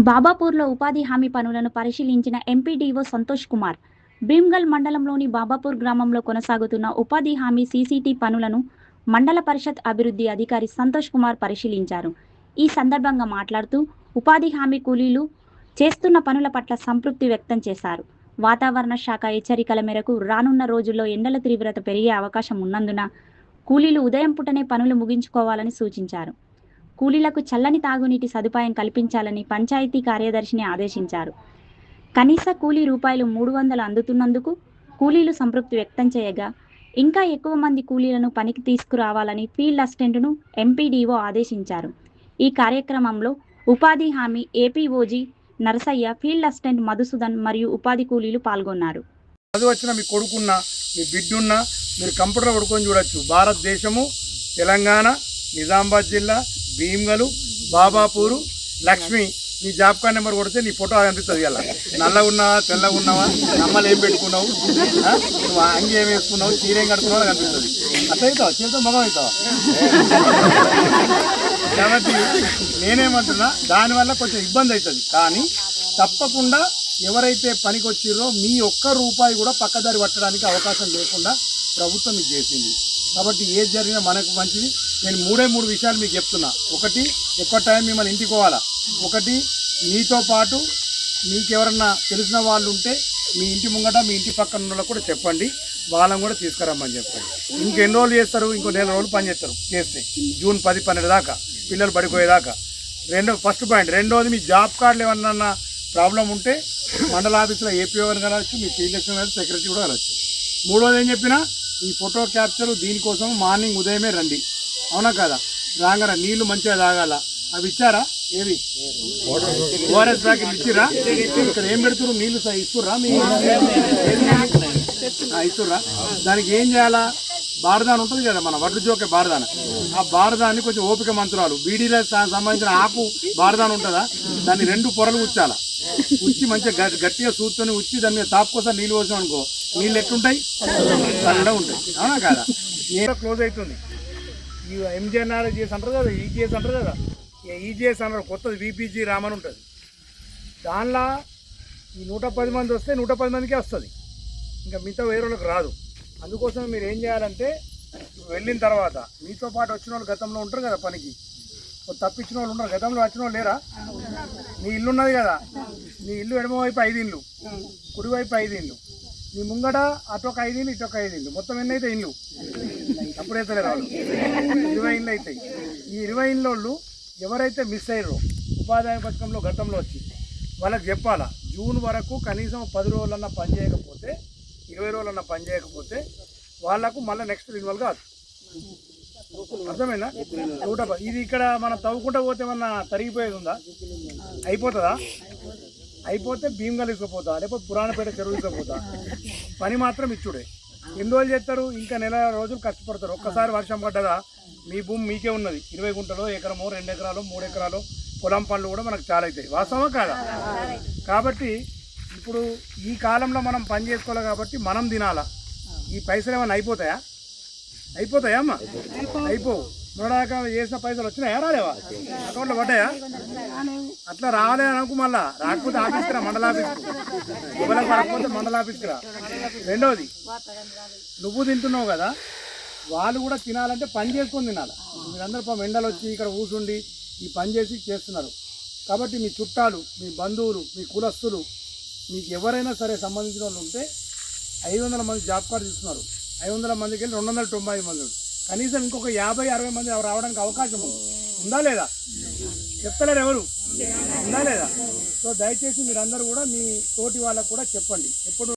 బాబాపూర్లో ఉపాధి హామీ పనులను పరిశీలించిన ఎంపీడీఓ సంతోష్ కుమార్, భీమ్గల్ మండలంలోని బాబాపూర్ గ్రామంలో కొనసాగుతున్న ఉపాధి హామీ సీసీటీ పనులను మండల పరిషత్ అభివృద్ధి అధికారి సంతోష్ కుమార్ పరిశీలించారు. ఈ సందర్భంగా మాట్లాడుతూ ఉపాధి హామీ కూలీలు చేస్తున్న పనుల పట్ల సంతృప్తి వ్యక్తం చేశారు. వాతావరణ శాఖ హెచ్చరికల మేరకు రానున్న రోజుల్లో ఎండల తీవ్రత పెరిగే అవకాశం ఉన్నందున కూలీలు ఉదయం పూటనే పనులు ముగించుకోవాలని సూచించారు. కూలీలకు చల్లని తాగునీటి సదుపాయం కల్పించాలని పంచాయతీ కార్యదర్శిని ఆదేశించారు. కనీస కూలీ రూపాయలు 300 అందుతున్నందుకు కూలీలు సంతృప్తి వ్యక్తం చేయగా, ఇంకా ఎక్కువ మంది కూలీలను పనికి తీసుకురావాలని ఫీల్డ్ అసిస్టెంట్ను ఎంపీడీఓ ఆదేశించారు. ఈ కార్యక్రమంలో ఉపాధి హామీ ఏపీఓజీ నరసయ్య, ఫీల్డ్ అసిస్టెంట్ మధుసూదన్ మరియు ఉపాధి కూలీలు పాల్గొన్నారు. వచ్చిన మీ కొడుకున్న మీ బిడ్డున్న మీరు కంప్యూటర్ పడుకొని చూడొచ్చు. భారతదేశము, తెలంగాణ, నిజామాబాద్ జిల్లా, భీమ్గలు, బాబాపూరు, లక్ష్మి. నీ జాబ్ కార్డ్ నెంబర్ కొడితే నీ ఫోటో కనిపిస్తుంది. ఇలా నల్లగా ఉన్నావా, తెల్లగా ఉన్నావా, నమ్మలు ఏం పెట్టుకున్నావు, నువ్వు అంగి ఏం వేసుకున్నావు, చీర ఏం కడుతున్నావు కనిపిస్తుంది. అట్లా అవుతావు, చేతితో మగం అవుతావా? కాబట్టి నేనేమంటున్నా, దానివల్ల కొంచెం ఇబ్బంది అవుతుంది. కానీ తప్పకుండా ఎవరైతే పనికి వచ్చిర్రో మీ ఒక్క రూపాయి కూడా పక్కదారి పట్టడానికి అవకాశం లేకుండా ప్రభుత్వం మీకు చేసింది. కాబట్టి ఏది జరిగినా మనకు మంచిది. నేను మూడు విషయాలు మీకు చెప్తున్నా. ఒకటి, ఎక్కువ టైం మిమ్మల్ని ఇంటికి పోవాలా. ఒకటి, మీతో పాటు మీకు ఎవరన్నా తెలిసిన వాళ్ళు ఉంటే మీ ఇంటి ముంగట మీ ఇంటి పక్కన ఉన్న వాళ్ళకు కూడా చెప్పండి, వాళ్ళని కూడా తీసుకురమ్మని చెప్పండి. ఇంకెన్ని రోజులు చేస్తారు? ఇంకో 4 రోజులు పని చేస్తారు. చేస్తే జూన్ 10, 12 దాకా పిల్లలు పడిపోయేదాకా. First point. రెండోది, మీ జాబ్ కార్డులు ఏమన్నా ప్రాబ్లం ఉంటే మండల ఆఫీసులో ఏపీఓని కలవచ్చు, మీ ఫీల్డ్ సెక్రటరీ కూడా కలవచ్చు. మూడోది ఏం చెప్పినా, ఈ ఫోటో క్యాప్చర్ దీనికోసం మార్నింగ్ ఉదయమే రండి. అవునా కదా? రాగానే నీళ్లు మంచిగా తాగాల. అవి ఇచ్చారా? ఏవి ఓఆర్ఎస్ ప్యాకెట్ ఇచ్చిరా? ఇక్కడ ఏం పెడుతురు? నీళ్లు ఇస్తుర్రా? మీ ఇస్తుర్రా? దానికి ఏం చేయాలా? బారదాన ఉంటుంది కదా, మన వడ్లు జోకే బారదాన. ఆ బారదాన్ని కొంచెం ఓపిక మంత్రాలు, బీడీలో సంబంధించిన ఆకు బారదాన ఉంటుందా, దాన్ని 2 పొరలు ఉచ్చాల. ఉచ్చి మంచిగా గట్టిగా సూత్తని ఉచ్చి దాని మీద తాపు కోసం నీళ్ళు పోసాం అనుకో, నీళ్ళు ఎట్లుంటాయి? చల్లగా ఉంటాయి. అవునా కదా? నేను క్లోజ్ అవుతుంది. ఈ ఎంజీఎన్ఆర్జీఎస్ అంటారు కదా, ఈజీఎస్ అంటారు కదా. ఈజీఎస్ అన్నారు, కొత్తది వీపీజీ రామన్ ఉంటుంది. దానిలో ఈ 110 మంది వస్తే 110 మందికే వస్తుంది, ఇంకా మిగతా వేరే వాళ్ళకి రాదు. అందుకోసం మీరు ఏం చేయాలంటే, వెళ్ళిన తర్వాత మీతో పాటు వచ్చిన వాళ్ళు గతంలో ఉంటారు కదా పనికి, తప్పించిన వాళ్ళు ఉన్నారు. గతంలో వచ్చిన వాళ్ళు లేరా? నీ ఇల్లు ఉన్నది కదా, నీ ఇల్లు ఎడమవైపు 5 ఇళ్ళు, కుడివైపు 5 ఇళ్ళు, నీ ముంగట అటొక 5 ఇళ్ళు, ఇటొక 5 ఇళ్ళు, మొత్తం ఎన్ని అయితే ఇల్లు? అప్పుడైతే లేరు వాళ్ళు, 20 ఇళ్ళు అవుతాయి. ఈ 20 ఇళ్ళ వాళ్ళు ఎవరైతే మిస్ అయ్యారో ఉపాధి హామీ పథకంలో గతంలో వచ్చి, వాళ్ళకి చెప్పాలా, జూన్ వరకు కనీసం 10 రోజులన్నా పని చేయకపోతే, 20 రోజులన్నా పని చేయకపోతే వాళ్ళకు మళ్ళీ నెక్స్ట్ రిన్యువల్ కాదు. అర్థమైందా? ఇది ఇక్కడ మనం తవ్వుకుంటూ పోతే ఏమన్నా తరిగిపోయేది ఉందా? అయిపోతుందా? అయిపోతే భీమ్గల్ తీసుకుపోతా, లేకపోతే పురాణపేట చెరువు తీసుకుపోతా. పని మాత్రం ఇచ్చుడే. ఎన్ని రోజులు చేస్తారు? ఇంకా నెల రోజులు కష్టపడతారు. ఒక్కసారి వర్షం పడ్డదా, మీ భూమి మీకే ఉన్నది. 20 గుంటలో, ఎకరమో, 2 ఎకరాలు, 3 ఎకరాలు పొలం పనులు కూడా మనకు చాలా అవుతాయి. వాస్తవం కాదా? కాబట్టి ఇప్పుడు ఈ కాలంలో మనం పని చేసుకోవాలి కాబట్టి మనం తినాలా. ఈ పైసలు ఏమైనా అయిపోతాయా? అయిపోతాయా అమ్మా? అయిపోవు. మొన్నదాకా చేసిన పైసలు వచ్చినాయా? రాలేవా? అకౌంట్లో పడ్డాయా? అట్లా రాలే అనుకు, మళ్ళా రాకపోతే ఆఫీస్కి రా, మండల ఆఫీస్కి. ఎవరికి రాకపోతే మండల ఆఫీస్కి రా. రెండోది, నువ్వు తింటున్నావు కదా, వాళ్ళు కూడా తినాలంటే పని చేసుకొని తినాలి. మీరందరూ పాపం ఎండలు వచ్చి ఇక్కడ కూర్చుండి ఈ పని చేస్తున్నారు. కాబట్టి మీ చుట్టాలు, మీ బంధువులు, మీ కులస్తులు, మీకు ఎవరైనా సరే సంబంధించిన వాళ్ళు ఉంటే 500 మంది జాబ్ కార్డు ఇస్తున్నారు. 500 మందికి వెళ్ళి 290 మంది. కనీసం ఇంకొక 50-60 మంది రావడానికి అవకాశం ఉందా లేదా? చెప్తలేరు ఎవరు? ఉందా లేదా? సో దయచేసి మీరందరూ కూడా మీ తోటి వాళ్ళకు కూడా చెప్పండి. ఎప్పుడు